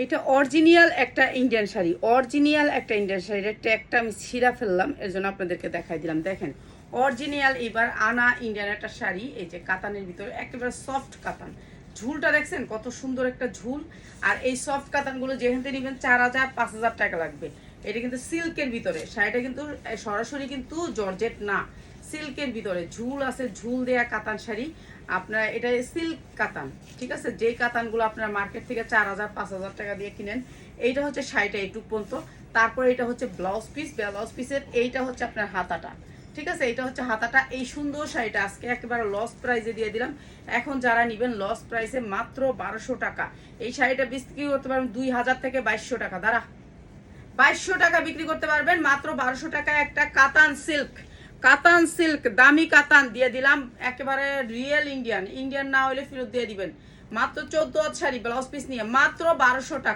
এটা অরিজিনাল একটা Indian sari, original একটা ইন্ডিয়ান শাড়ি। এটা ট্যাগটা আমি ছিঁড়া ফেললাম, এর জন্য আপনাদেরকে দেখাই দিলাম। দেখেন অরিজিনাল এবার আনা ইন্ডিয়ান একটা শাড়ি, এই যে কাতানের ভিতরে একেবারে সফট কাতান। ঝুলটা দেখছেন কত সুন্দর একটা ঝুল। আর এই সফট কাতানগুলো যেখান থেকে নেবেন 4000-5000 টাকা লাগবে। এটা কিন্তু সিল্কের ভিতরে, শাড়িটা কিন্তু সরাসরি কিন্তু জর্জেট না, সিল্কের ভিতরে ঝুল আছে, ঝুল দেয়া কাতান শাড়ি। আপনার এটা সিল্ক কাতান, ঠিক আছে। যেই কাতানগুলো আপনার মার্কেট থেকে 4000-5000 টাকা দিয়ে কিনেন, এইটা হচ্ছে শাড়িটা এইটুক পর্যন্ত। তারপরে এটা হচ্ছে ব্লাউজ পিস, ব্লাউজ পিসের এইটা হচ্ছে আপনার হাতাটা, ঠিক আছে। এটা হচ্ছে হাতাটা। এই সুন্দর শাড়িটা আজকে একেবারে লস প্রাইসে দিয়ে দিলাম। এখন যারা নেবেন লস প্রাইসে মাত্র 1200 টাকা। এই শাড়িটা বিক্রি করতে পারবেন 2000 থেকে 2200 টাকা। দাঁড়া, 2200 টাকা বিক্রি করতে পারবেন মাত্র 1200 টাকায় একটা কাতান সিল্ক, কাতান সিল্ক দামি কাতান দিয়ে দিলাম। একেবারে রিয়েল ইন্ডিয়ান, ইন্ডিয়ান না হলে ফেরত দিয়ে দিবেন। মাত্র 14 শাড়ি ব্লাউজ পিস নিয়ে মাত্র 1200 টাকা।